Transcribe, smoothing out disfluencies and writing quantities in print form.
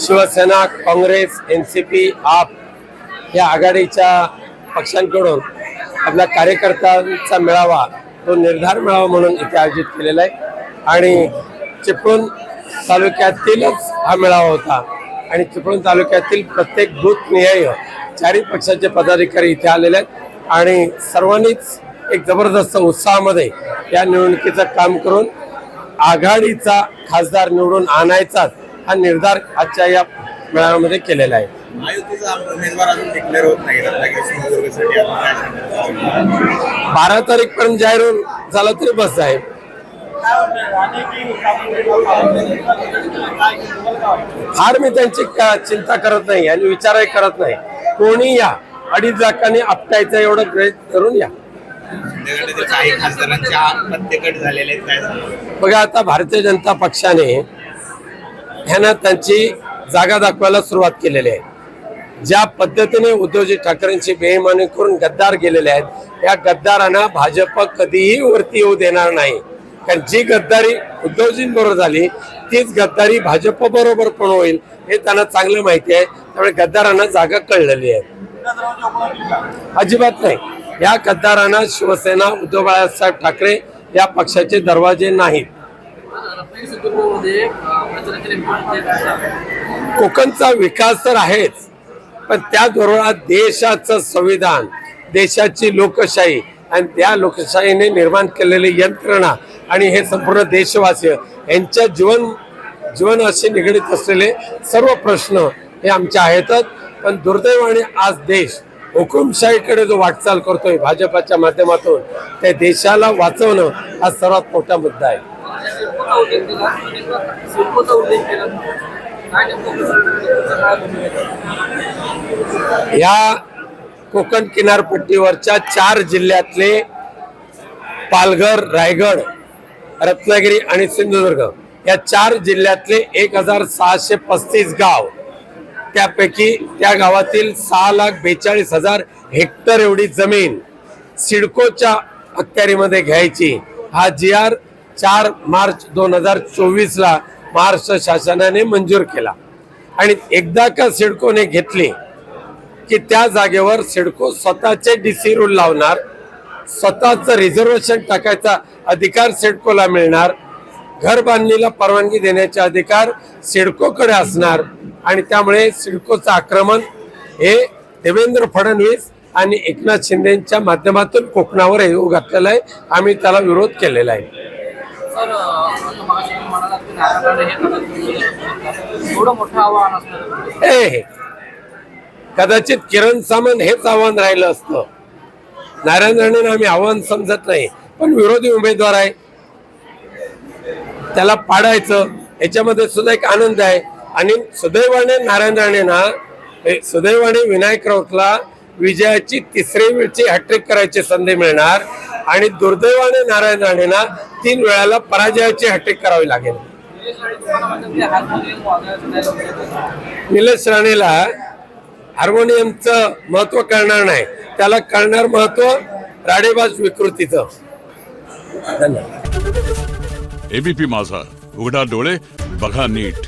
Shiv Sena, Congress, NCP, आप या आघाडीच्या पक्षांकडून आपल्या कार्यकर्त्यांचा मेळावा, तो निर्धार मेळावा म्हणून इथे आयोजित केलेला आहे आणि चिपळूण तालुक्यातीलच हा मेळावा होता आणि चिपळूण तालुक्यातील प्रत्येक बूथ निहाय चारही पक्षाचे पदाधिकारी इथे आलेले आहेत आणि सर्वांनीच एक जबरदस्त उत्साहामध्ये या निवडणुकीचं काम करून आघाडीचा खासदार निवडून आणायचाच हा निर्धार आजच्या या मेळाव्यामध्ये केलेला आहे. महायुतीचा उमेदवार अजून डिक्लेअर होत नाही रत्नागिरी सिंधुदुर्गसाठी. 12 तारीखपर्यंत जाहीर झाला तरी बस आहे. फार मी त्यांची चिंता करत नाही आणि विचारही करत नाही. कोणी या 2.5 लाखांनी आपटायचं एवढं प्रयत्न करून या. काही खासदारांच्या पत्तेकट झालेले आहेत काय? बघा, आता भारतीय जनता पक्षाने ह्यांना त्यांची जागा दाखवायला सुरुवात केलेली आहे. ज्या पद्धतीने उद्धवजी ठाकरेंची बेईमानी करून गद्दार गेलेले आहेत, या गद्दारांना भाजप कधीही वरती येऊ देणार नाही. कारण जी गद्दारी उद्धवजींबरोबर झाली तीच गद्दारी भाजप बरोबर पण होईल हे त्यांना चांगलं माहिती आहे. त्यामुळे गद्दारांना जागा कळलेली आहे. अजिबात नाही. या गद्दारांना शिवसेना, उद्धव बाळासाहेब ठाकरे या पक्षाचे दरवाजे नाहीत. कोकणचा विकास तर आहेच, पण त्याचबरोबर देशाचं संविधान, देशाची लोकशाही आणि त्या लोकशाहीने निर्माण केलेली यंत्रणा आणि हे संपूर्ण देशवासी यांच्या जीवनाशी निगडीत असलेले सर्व प्रश्न हे आमचे आहेतच. पण दुर्दैवाने आज देश हुकुमशाहीकडे जो वाटचाल करतोय भाजपाच्या माध्यमातून, त्या देशाला वाचवणं हा सर्वात मोठा मुद्दा आहे. या कोकण किनारपट्टीवरच्या 4 जिल्ह्यातले पालघर, रायगड, रत्नागिरी आणि सिंधुदुर्ग या 4 जिल्ह्यातले 1635 गाव, त्यापैकी त्या गावातील 6,42,000 हेक्टर एवढी जमीन सिडकोच्या अखत्यारीमध्ये घ्यायची हा GR 4 मार्च 2024 ला महाराष्ट्र शासनाने मंजूर केला. आणि एकदा का सिडकोने घेतली की त्या जागेवर सिडको स्वतःचे DC रूल लावणार, स्वतःच रिझर्वेशन टाकायचा अधिकार सिडकोला मिळणार, घर बांधणीला परवानगी देण्याचे अधिकार सिडकोकडे असणार आणि त्यामुळे सिडकोचं आक्रमण हे देवेंद्र फडणवीस आणि एकनाथ शिंदेच्या माध्यमातून कोकणावर येऊ घातलेलं आहे. आम्ही त्याला विरोध केलेला आहे. कदाचित किरण सामंत हेच आव्हान राहिलं असतं. नारायण राणेंना आम्ही आव्हान समजत नाही, पण विरोधी उमेदवार आहे, त्याला पाडायचं याच्यामध्ये सुद्धा एक आनंद आहे. आणि सुदैवाने नारायण राणेंना, सुदैवाने विनायक राऊतला विजयाची 3री वेळची हॅट्रिक करायची संधी मिळणार आणि दुर्दैवाने नारायण राणेंना 3 वेळाला पराजयाची हॅट्रिक करावी लागेल. निलेश राणेला हार्मोनियमचं महत्व कळणार नाही, त्याला कळणार महत्व राडेबाज विकृतीचं. धन्यवाद. ABP माझा, उघडा डोळे बघा नीट.